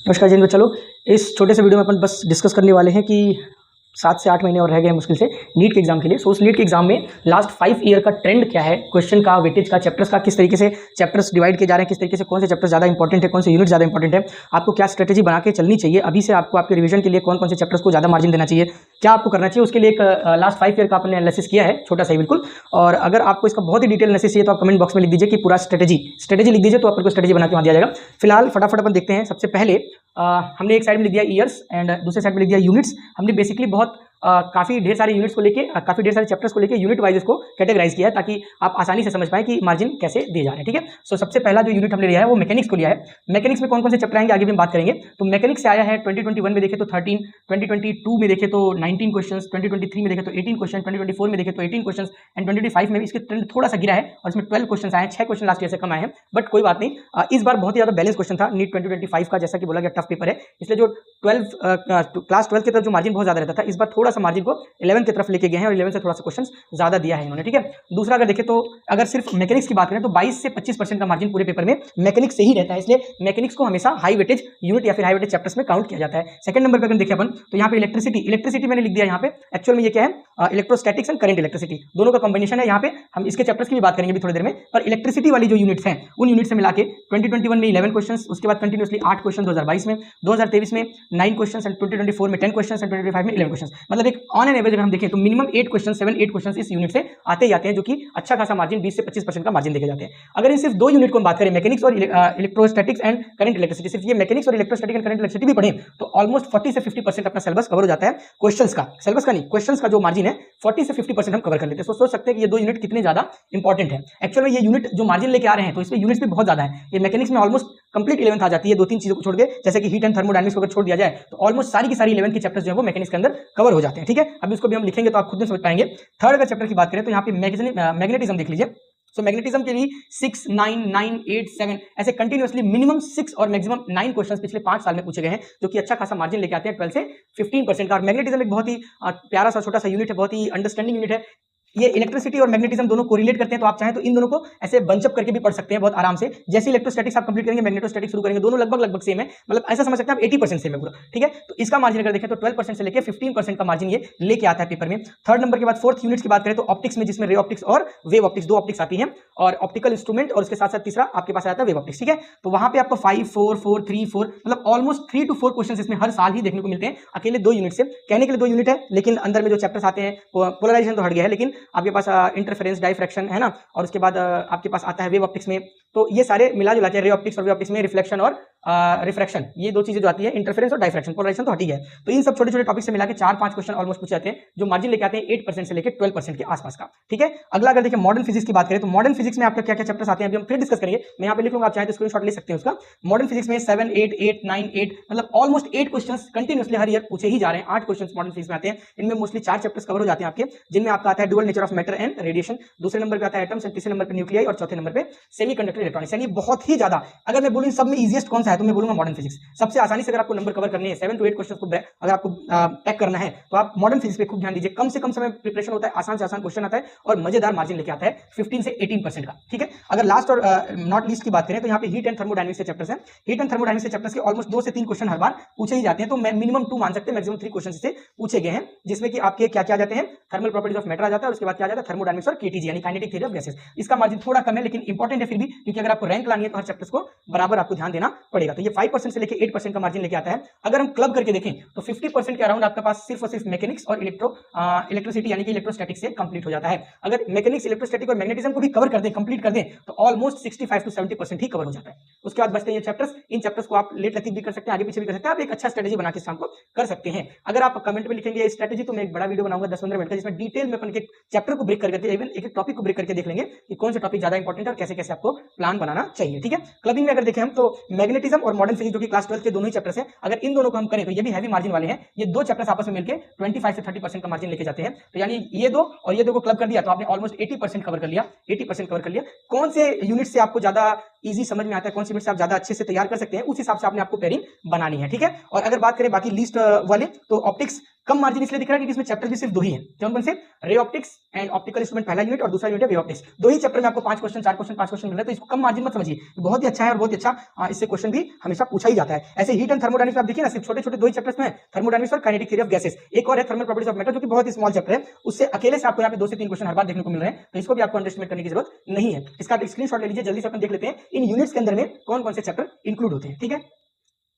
नमस्कार जी, चलो इस छोटे से वीडियो में अपन बस डिस्कस करने वाले हैं कि 7 से 8 महीने और रह गए हैं मुश्किल से नीट के एग्जाम के लिए। सो उस नीट के एग्जाम में लास्ट 5 ईयर का ट्रेंड क्या है, क्वेश्चन का, वेटेज का, चैप्टर्स का, किस तरीके से चैप्टर्स डिवाइड किए जा रहे हैं, किस तरीके से कौन से चैप्टर्स ज़्यादा इंपॉर्टेंट है, कौन से यूनिट ज़्यादा इंपॉर्टेंट है, आपको क्या स्ट्रेटेजी बना के चलनी चाहिए अभी से, आपको आपके रिवीजन के लिए कौन कौन से चैप्टर्स को ज़्यादा मार्जिन देना चाहिए, क्या आपको करना चाहिए, उसके लिए एक लास्ट 5 ईयर का आपने एनालिसिस किया है, छोटा सा ही बिल्कुल। और अगर आपको इसका बहुत ही डिटेल एनालिसिस चाहिए तो आप कमेंट बॉक्स में लिख दीजिए कि पूरा स्ट्रेटेजी लिख दीजिए, तो आपको स्ट्रेटेजी बना के वहाँ दिया जाएगा। फिलहाल फटाफट अपन देखते हैं। सबसे पहले हमने एक साइड में लिख दिया ईयर्स एंड दूसरे साइड में लिख दिया यूनिट्स। हमने बेसिकली बहुत काफ़ी ढेर सारे यूनिट्स को लेके, काफ़ी ढेर सारे चैप्टर्स को लेके यूनिट वाइज इसको कैटेगराइज किया है ताकि आप आसानी से समझ पाएं कि मार्जिन कैसे दिए जा रहे हैं। ठीक है, सो सबसे पहला जो यूनिट हमने लिया है वो मैकेनिक्स को लिया है। मैकेनिक्स में कौन कौन से चैप्टर आएंगे आगे भी हम बात करेंगे। तो मैकेनिक्स से आया है 2021 में देखे तो 13, 2022 में देखे तो 19 क्वेश्चन, 2023 में देखे तो 18 क्वेश्चन, 2024 में देखे तो 18 क्वेश्चन एंड 2025 में भी इसके ट्रेंड थोड़ा सा गिरा है और इसमें 12 क्वेश्चन आए हैं। 6 क्वेश्चन लास्ट ईयर से कम आए हैं, बट कोई बात नहीं। इस बार बहुत ही ज्यादा बैलेंस क्वेश्चन था नीट 2025 का, जैसा कि बोला गया टफ पेपर है, इसलिए जो क्लास 12 की तरफ जो मार्जिन बहुत ज्यादा रहता था, इस बार थोड़ा सा मार्जिन को 11 की तरफ लेके गए हैं और 11 से थोड़ा सा क्वेश्चन ज्यादा दिया है इन्होंने। ठीक है, दूसरा अगर देखें तो अगर सिर्फ मैकेनिक्स की बात करें तो 22 से 25% का मार्जिन पूरे पेपर में मैकेनिक्स से ही रहता है, इसलिए मैकेनिक्स को हमेशा हाई वेटेज यूनिट या फिर हाई वेटेज चैप्टर्स में काउंट किया जाता है। सेकंड नंबर पर अगर देखें अपन तो यहाँ पे इलेक्ट्रिसिटी मैंने लिख दिया। यहाँ पे एक्चुअल में ये क्या है, इलेक्ट्रोस्टैटिक्स एंड करंट इलेक्ट्रिसिटी दोनों का कॉम्बिनेशन है। यहाँ पे हम इसके चैप्टर्स की भी बात करेंगे थोड़ी देर में, पर इलेक्ट्रिसिटी वाली जो यूनिट्स हैं उन यूनिट से मिला के 2021 में 11 क्वेश्चन, उसके बाद कंटिन्यूसली 8 क्वेश्चन 2022 में, 2023 में 9 क्वेश्चन एंड 2024 में 10 क्वेश्चन एंड 2025 में 11 क्वेश्न। मतलब एक ऑन एन एवरेज अगर हम देखें तो मिनिमम 8 क्वेश्चन इस यूनिट से आते ही आते हैं, जो कि अच्छा खासा मार्जिन 20 से 25% का मार्जिन देखे जाते हैं। अगर इन सिर्फ दो यूनिट को हम बात करें, मैकेनिक्स और इलेक्ट्रोस्टैटिक्स एंड करंट इलेक्ट्रिसिटी, सिर्फ ये मैकेनिक्स और इलेक्ट्रोस्टैटिक एंड करंट इलेक्ट्रिसिटी भी पढ़ें तो ऑलमोस्ट 40 से 50% अपना सिलेबस कवर हो जाता है। क्वेश्चंस का, सिलेबस का नहीं, क्वेश्चंस का जो मार्जिन है 40 से 50% हम कवर कर लेते हैं। सोच सकते हैं कि ये दो यूनिट कितने ज्यादा इंपॉर्टेंट है। एक्चुअल में ये यूनिट जो मार्जिन लेके आ रहे हैं तो इसमें यूनिट्स भी बहुत ज्यादा है। ये मैकेनिक्स में ऑलमोस्ट कंप्लीट 11th आ जाती है, 2-3 चीजों को छोड़ के, जैसे कि हीट एंड थर्मोडायनामिक्स को अगर छोड़ दिया जाए तो ऑलमोस्ट सारी की सारी 11th की चैप्टर्स जो है वो मैकेनिक्स के अंदर कवर हो जाते हैं। ठीक है, अभी उसको भी हम लिखेंगे तो आप खुद में समझ पाएंगे। थर्ड अगर चैप्टर की बात करें तो यहाँ पे मैग्नेटिज्म देख लीजिए। सो मैग्नेटिज्म के लिए 6, 9, 9, 8, 7 ऐसे कंटिन्यूअसली मिनिमम 6 और मैक्सिमम 9 क्वेश्चंस पिछले 5 साल में पूछे गए हैं, जो कि अच्छा खासा मार्जिन लेके आते हैं 12 से 15% का। और मैग्नेटिज्म एक बहुत ही प्यारा सा छोटा सा यूनिट है, बहुत ही अंडरस्टैंडिंग यूनिट है। ये इलेक्ट्रिसिटी और मैग्नेटिज्म दोनों कोरिलेट करते हैं, तो आप चाहें तो इन दोनों को ऐसे बंचअप करके भी पढ़ सकते हैं बहुत आराम से। जैसे इलेक्ट्रोस्टैटिक्स आप कंप्लीट करेंगे, मैग्नेटोस्टैटिक्स शुरू करेंगे, दोनों लगभग सेम है। मतलब ऐसा समझ सकते हैं आप 80% सेम है पूरा। ठीक है, तो इसका मार्जिन अगर देखें तो 12% से लेकर 15% का मार्जिन ये लेके आता है पेपर में। थर्ड नंबर के बाद फोर्थ यूनिट्स की बात करें तो ऑप्टिक्स में, जिसमें रे ऑप्टिक्स और वेव ऑप्टिक्स, दो ऑप्टिक्स आती है, और ऑप्टिकल इंस्ट्रूमेंट, और उसके साथ साथ तीसरा आपके पास आता है वेव ऑप्टिक्स। ठीक है, तो वहां पे आपको 5, 4, 4, 3, 4 मतलब ऑलमोस्ट 3 to 4 क्वेश्चन इसमें हर साल ही देखने को मिलते हैं, अकेले दो यूनिट से। कहने के लिए दो यूनिट है, लेकिन अंदर में जो चैप्टर्स आते हैं पोलराइजेशन तो हट गया है, लेकिन आपके पास इंटरफेरेंस, डाइफ्रैक्शन है ना, और उसके बाद आपके पास आता है वेव ऑप्टिक्स में। तो ये सारे मिला जुला के रे ऑप्टिक्स और वेव ऑप्टिक्स में रिफ्लेक्शन और रिफ्रैक्शन, ये दो चीजें जो आती है, इंटरफेरेंस और डाइफ्रैक्शन, पोलराइजेशन तो हटी है। तो इन सब छोटे छोटे टॉपिक से मिला के 4-5 क्वेश्चन ऑलमोस्ट पूछे जाते हैं, जो मार्जिन लेके आते हैं 8% से लेकर 12% के आसपास का। ठीक है, अगला अगर देखिए मॉडर्न फिजिक्स की बात करें तो मॉडर्न फिजिक्स में आपके क्या क्या चैप्टर्स आते हैं अभी हम फिर डिस्कस करेंगे। मैं यहाँ पे लिख लूंगा, आप चाहे तो स्क्रीनशॉट ले सकते हैं उसका। मॉडर्न फिजिक्स में 7, 8, 8, 9, 8 मतलब ऑलमोस्ट 8 क्वेश्चन कंटिन्यूअसली हर ईयर पूछे ही जा रहे हैं। 8 क्वेश्चन मॉडर्न फिजिक्स में आते हैं, इनमें मोस्टली 4 चैप्टर्स कवर हो जाते हैं आपके, जिनमें आपका आता है dual nature of matter and radiation, दूसरे नंबर पे आता है एटम्स, तीसरे नंबर पे न्यूक्लियाई, और चौथे नंबर पे सेमीकंडक्टर इलेक्ट्रॉनिक्स। यानी बहुत ही ज्यादा, अगर मैं बोलूं सब में इजीएस्ट कौन सा है तो मैं बोलूंगा मॉडर्न फिजिक्स। सबसे आसानी से अगर आपको नंबर कवर करने हैं, 7 to 8 क्वेश्चन को अगर आपको पैक करना है तो आप मॉडर्न फिजिक्स पे खूब ध्यान दीजिए। कम से कम समय प्रिपरेशन होता है, आसान से आसान क्वेश्चन आता है और मजेदार मार्जिन लेके आता है 15 से 18% का। ठीक है, अगर लास्ट और नॉट लीस्ट की बात करें तो यहाँ पे हीट एंड थर्मोडायनामिक्स के चैप्टर्स हैं। हीट एंड थर्मोडायनामिक्स के चैप्टर्स के ऑलमोस्ट 2 से 3 क्वेश्चन हर बार पूछे ही जाते हैं, तो मिनिमम 2 मान सकते हैं, मैक्सिमम 3 क्वेश्चन से पूछे गए हैं, जिसमें कि आपके क्या क्या जाते हैं, थर्मल प्रॉपर्टीज ऑफ मैटर आ जाता है, उसके बाद क्या आ जाता है थर्मोडायनामिक्स और केटीजी यानी काइनेटिक थ्योरी ऑफ गैसेस। इसका मार्जिन थोड़ा कम है लेकिन इंपॉर्टेंट है फिर भी, क्योंकि अगर आपको रैंक लानी है तो हर चैप्टर्स को बराबर आपको ध्यान देना पड़ेगा। तो ये 5% से लेकर 8% का मार्जिन लेके आता है। अगर हम क्लब करके देखें तो 50% के अराउंड आपके पास सिर्फ और सिर्फ मैकेनिक्स और इलेक्ट्रिसिटी यानी कि इलेक्ट्रोस्टैटिक्स से कंप्लीट हो जाता है। अगर मैकेनिक्स, इलेक्ट्रोस्टैटिक और मैग्नेटिज्म को भी कवर कर दें, कंप्लीट कर दें, तो ऑलमोस्ट 65 to 70% ही कवर हो जाता है। उसके बाद बचते हैं ये चैप्टर्स। इन चैप्टर्स को आप लेट लतीफ भी कर सकते हैं, आगे पीछे भी कर सकते हैं, आप एक अच्छा स्ट्रेटेजी बना के शाम को कर सकते हैं। अगर आप कमेंट में लिखेंगे स्ट्रेटेजी तो मैं एक बड़ा वीडियो बनाऊंगा 10-15 मिनट का, जिसमें डिटेल में अपन के चैप्टर को ब्रेक करके, इवन एक टॉपिक को ब्रेक करके देख लेंगे कि कौन सा टॉपिक ज्यादा इंपॉर्टेंट है और कैसे कैसे आपको प्लान बनाना चाहिए। ठीक है, क्लबिंग में अगर देखें हम तो मैग्नेटिज्म और मॉडर्न फिजिक्स जो कि क्लास 12 के दोनों ही चैप्टर्स हैं, अगर इन दोनों को हम करें तो ये भी हैवी मार्जिन वाले हैं। ये दो चैप्टर्स आपस में मिलकर 25 से 30% का मार्जिन लेके जाते हैं। तो यानी ये दो और ये दो को क्लब कर दिया तो आपने ऑलमोस्ट 80% कवर कर लिया, 80% कवर कर लिया। कौन से यूनिट से आपको ज्यादा इजी समझ में आता है, कौन सी यूनिट से आप ज्यादा अच्छे से तैयार कर सकते हैं, उस हिसाब से आपने आपको पेयरिंग बनानी है, ठीक है। और अगर बात करें बाकी लिस्ट वाले, तो ऑप्टिक्स कम मार्जिन इसलिए दिख रहा है क्योंकि इसमें चैप्टर भी सिर्फ 2 ही है। कौन से? Ray optics and optical instrument पहला यूनिट और दूसरा यूनिट है वे ऑप्टिक्स। 2 ही चैप्टर में आपको 5 क्वेश्चन 4 क्वेश्चन 5 क्वेश्चन मिल रहे हैं, तो इसको कम मार्जिन मत समझिए, बहुत ही अच्छा है और बहुत ही अच्छा इससे क्वेश्चन भी हमेशा पूछा ही जाता है। ऐसे हीट एंड थर्मोडायनामिक्स आप देखिए ना, सिर्फ छोटे-छोटे 2 ही चैप्टर्स में थर्मोडायनामिक्स और काइनेटिक थ्योरी ऑफ गैसेस, एक और है थर्मल प्रॉपर्टीज ऑफ मैटर जो कि बहुत ही स्मॉल चैप्टर है, उससे अकेले से आपको यहाँ पे 2 से 3 क्वेश्चन हर बार देखने को मिल रहे हैं, तो इसको भी आपको अंडरस्टैंड करने की जरूरत नहीं है। इसका स्क्रीनशॉट ले लीजिए, जल्दी से अपन देख लेते हैं इन यूनिट्स के अंदर में कौन-कौन से चैप्टर इंक्लूड होते हैं, ठीक है।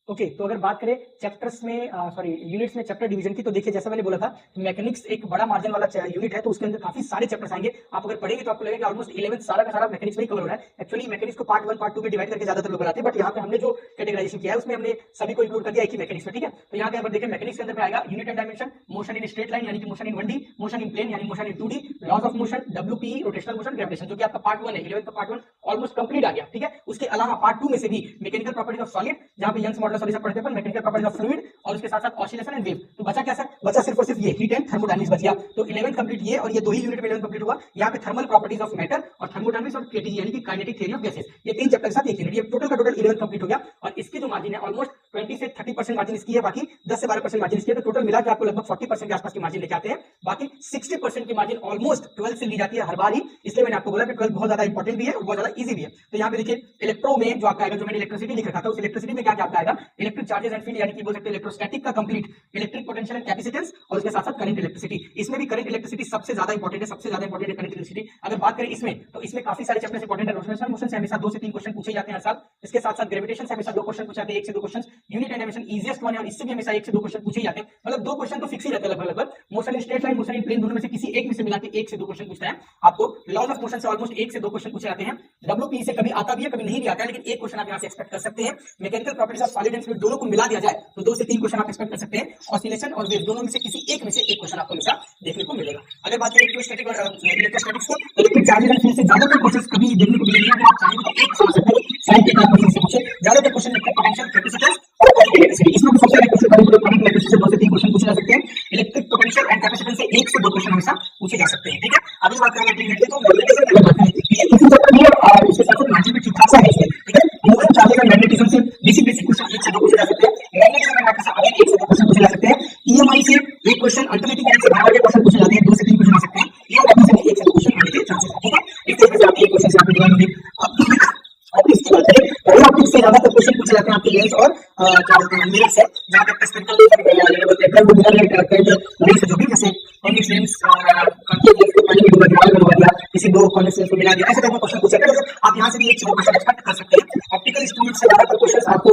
ओके तो अगर बात करें चैप्टर्स में यूनिट्स में चैप्टर डिवीजन की, तो देखिए जैसा मैंने बोला था मैकेनिक्स एक बड़ा मार्जिन वाला यूनिट है, तो उसके अंदर काफी सारे चैप्टर्स आएंगे। आप अगर पढ़ेंगे तो आपको लगेगा ऑलमोस्ट 11 सारा का सारा मैकेनिक्स में ही कवर हो रहा है। एक्चुअली मैकेनिक्स को पार्ट 1 पार्ट 2 में डिवाइड करके ज्यादातर लोग बनाते हैं, बट यहाँ पे हमने जो कैटेगराइजेशन किया है उसमें हमने सभी को इंक्लूड कर दिया एक ही मैकेनिक्स में, ठीक है। तो यहाँ पे अगर देखें मैकेनिक्स के अंदर में आएगा unit and dimension, motion in straight line यानी कि motion in 1D, motion in plane यानी motion in 2D, laws of motion, WPE rotational motion, gravitation, जो कि आपका पार्ट 1 है, 11 का पार्ट 1 ऑलमोस्ट कंप्लीट आ गया, ठीक है। उसके अलावा पार्ट 2 में से भी मैकेनिकल प्रॉपर्टीज ऑफ सॉलिड, जहां पे यंग्स मॉडुलस और ये सब पढ़ते हैं, मैकेनिकल प्रॉपर्टीज ऑफ फ्लूइड और उसके साथ-साथ ऑसिलेशन एंड वेव। तो बचा क्या सर? बचा सिर्फ और सिर्फ ये हीट एंड थर्मोडायनामिक्स बच गया। तो 11 कंप्लीट ये, और ये 2 ही यूनिट में 11 कंप्लीट हुआ। यहाँ पे थर्मल प्रॉपर्टीज ऑफ मैटर और थर्मोडायनामिक्स और केटीजी यानी कि काइनेटिक थ्योरी ऑफ गैसेस, ये 3 चैप्टर के साथ एक यूनिट, ये टोटल का टोटल 11 कंप्लीट हो गया। और इसकी जो मार्जिन है ऑलमोस्ट 20 से 30% मार्जिन इसकी है, बाकी 10 से 12% मार्जिन इसकी है, तो टोटल मिला के आपको लगभग 40% के आसपास की मार्जिन लेके आते हैं। बाकी 60% की मार्जिन ऑलमोस्ट 12 से ली जाती है हर बार ही, इसलिए मैंने आपको बोला कि 12 बहुत ज्यादा इंपॉर्टेंट भी है और बहुत ज्यादा इजी भी है। तो यहाँ पे देखिए इलेक्ट्रो में जो आपका आएगा, जो मैंने इलेक्ट्रिसिटी लिख रखा था, उस इलेक्ट्रिसिटी में क्या क्या आपका आएगा? इलेक्ट्रिक चार्जेस एंड फील्ड यानी कि बोल सकते हैं इलेक्ट्रोस्टैटिक का complete, electric potential and capacitance और उसके साथ-साथ करंट इलेक्ट्रिसिटी। इसमें भी करंट इलेक्ट्रिसिटी सबसे ज्यादा इंपॉर्टेंट है, सबसे ज्यादा इंपॉर्टेंट है करंट इलेक्ट्रिसिटी। अगर बात करें इसमें, तो इसमें काफी सारे चैप्टर्स इंपॉर्टेंट है। रोटेशनल मोशन से हमेशा 2 से 3 क्वेश्चन पूछे जाते हैं हर साल। इसके साथ-साथ ग्रेविटेशन से हमेशा 2 क्वेश्चन पूछे जाते हैं, 1 से 2 question. Unit and dimension easiest one है और इससे भी हमेशा 1 से 2 क्वेश्चन पूछे जाते हैं, मतलब 2 क्वेश्चन तो फिक्स ही रहते हैं लगभग। Motion in straight line, motion in plane, दोनों में से किसी एक में से मिला के 1 से 2 क्वेश्चन पूछता है आपको। लॉज ऑफ मोशन से ऑलमोस्ट 1 से 2 क्वेश्चन पूछे जाते हैं। WPE से कभी आता भी है, कभी नहीं भी आता है, लेकिन एक क्वेश्चन आप यहां से एक्सपेक्ट कर सकते हैं। Mechanical properties of solid and fluid दोनों को मिला दिया जाए तो 2 से 3 क्वेश्चन आप एक्सपेक्ट कर सकते हैं। ऑसिलेशन और वेव दोनों में से किसी एक में से एक क्वेश्चन आपको हमेशा देखने को मिलेगा। अगर बात करें इलेक्ट्रोस्टैटिक और इलेक्ट्रोस्टैटिक्स की, इलेक्ट्रिक चार्जेस एंड फील्ड से ज्यादातर क्वेश्चन कभी देखने को मिलेंगे। अगर आप चाहें तो एक समझ सकते हैं साइड के क्वेश्चन से पूछे ज्यादातर क्वेश्चन इलेक्ट्रिक पोटेंशियल, कैपेसिटेंस और करंट इलेक्ट्रिसिटी, इसमें भी सबसे ज्यादा क्वेश्चन करंट इलेक्ट्रिसिटी से 2 से 3 क्वेश्चन पूछे जा सकते हैं। इलेक्ट्रिक पोटेंशियल एंड कैपेसिटेंस से 1 से 2 क्वेश्चन हमेशा पूछे जा सकते हैं, ठीक है। अभी बात करेंगे मैग्नेटिक, तो मैग्नेटिज्म की बात करें ये इसी चैप्टर में और इसके साथ मार्जिन भी ठीक ठाक सा है इसमें, ठीक है। मोशन चार्जेस एंड मैग्नेटिज्म से बेसिक क्वेश्चन 1 से 2 पूछे जा सकते हैं। मैग्नेटिज्म एंड मैटर से अगेन 1 से 2 क्वेश्चन पूछे जा सकते हैं। EMI से एक क्वेश्चन, अल्टरनेटिंग करंट से बाहर के क्वेश्चन पूछे जाते हैं, 2 से 3 क्वेश्चन आ सकते हैं। ये आपसे 1 से 2 क्वेश्चन आने के चांसेस है, ठीक है। इस तरीके से आप एक क्वेश्चन से आप डिवाइड होंगे। अब इसकी बात करें तो ऑप्टिक्स से ज्यादा क्वेश्चन पूछे जाते हैं आपके लेंस और क्या बोलते हैं मिरर से, जहां पे स्पेक्ट्रल लेंस बोलते हैं मिरर लेंस जो भी जैसे कॉन्वेक्स लेंस कंकेव लेंस को पानी में डुबा दिया, किसी 2 कॉन्वेक्स लेंस को मिला दिया, ऐसे टाइप का क्वेश्चन पूछे जाते हैं। आप यहां से भी 1 से 2 क्वेश्चन एक्सपेक्ट कर सकते हैं। ऑप्टिकल इंस्ट्रूमेंट से ज्यादा क्वेश्चन आपको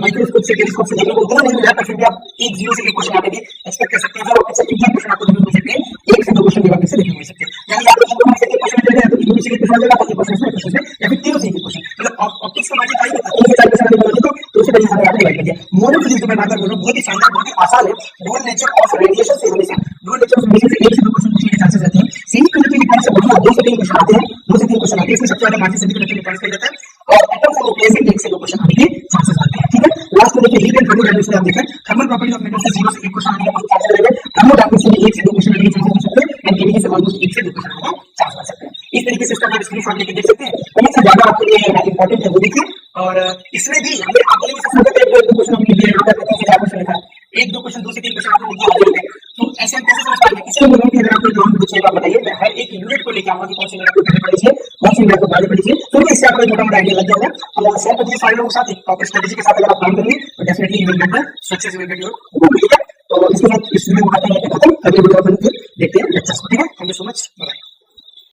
माइक्रोस्कोप से टेलीस्कोप से देखने को उतना नहीं मिला, फिर भी आप 1 0 से 1 क्वेश्चन आगे भी एक्सपेक्ट कर सकते हैं। जो ऑप्टिक्स से कितना क्वेश्चन आपको देखने को मिल सकते हैं, 1 से 2 क्वेश्चन भी ऑप्टिक्स से देखने को मिल सकते हैं। यानी आपको इंस्ट्रूमेंट से क्वेश्चन मिलेगा तो इंग्लिश से क्वेश्चन मिलेगा, बाकी क्वेश्चन से या फिर तीनों से एक क्वेश्चन, मतलब ऑप्टिक्स का मार्जिन आई तो 3 से 4 क्वेश्चन आगे बढ़े तो उसी तरीके से हमने डिवाइड कर दिया। मोडल फिजिक्स जो मैं बात कर रहा हूं बहुत ही शानदार, बहुत ही आसान है। डुअल नेचर ऑफ रेडिएशन से हमेशा डुअल नेचर ऑफ रेडिएशन से 1 से 2 क्वेश्चन पूछने के चांसेस रहते हैं। सेमी कंडक्टिंग इलेक्ट्रॉनिक्स से बढ़िया 2 से 3 क्वेश्चन आते हैं, 2 से 3 क्वेश्चन आते हैं। इसमें सबसे ज्यादा मार्जिन सेमी कंडक्टिंग इलेक्ट्रॉनिक्स का रहता है और एटम्स और न्यूक्लियस से 1 से 2 क्वेश्चन आने के चांसेस रहते हैं, ठीक है। लास्ट में देखिए हीट एंड थर्मोडायनामिक्स में आप देखें थर्मल प्रॉपर्टीज ऑफ मेटल से 0 से 1 क्वेश्चन आने के चांसेस रहते हैं। थर्मोडायनामिक्स से 1 से 2 क्वेश्चन आने के चांसेस हो सकते हैं एंड केमिस्ट्री से ऑलमोस्ट 1 से 2 क्वेश्चन आने के चांस बन सकते हैं। इस तरीके से इसका आप स्क्रीनशॉट लेके देख सकते हैं। कौन सा ज्यादा आपके लिए इंपॉर्टेंट है वो देखिए। और इसमें भी हमने आपके लिए सबसे पहले 1 2 क्वेश्चन हमने दिए, यहाँ पर 3 से 4 क्वेश्चन लिखा है, 1 2 क्वेश्चन 2 से 3 क्वेश्चन आपने लिखे होंगे। तो ऐसे हम कैसे समझ पाएंगे? इसलिए बोलूं कि अगर आपको जो हम पूछेगा बताइए, मैं हर एक यूनिट को लेके आऊंगा कि कौन सी यूनिट को पहले पढ़ी चाहिए, कौन सी यूनिट को बाद में पढ़ी चाहिए, तो इससे आपको मोटा मोटा आइडिया लग जाएगा। तो शेयर करिए सारे लोगों के साथ, एक प्रॉपर स्ट्रेटजी के साथ अगर आप काम करेंगे तो definitely you will get the success, you will get your goal, ठीक है। तो इसके साथ इस वीडियो को खत्म करते हैं, अगले वीडियो में देखते हैं लेक्चर्स को, ठीक है। Thank you so much, bye.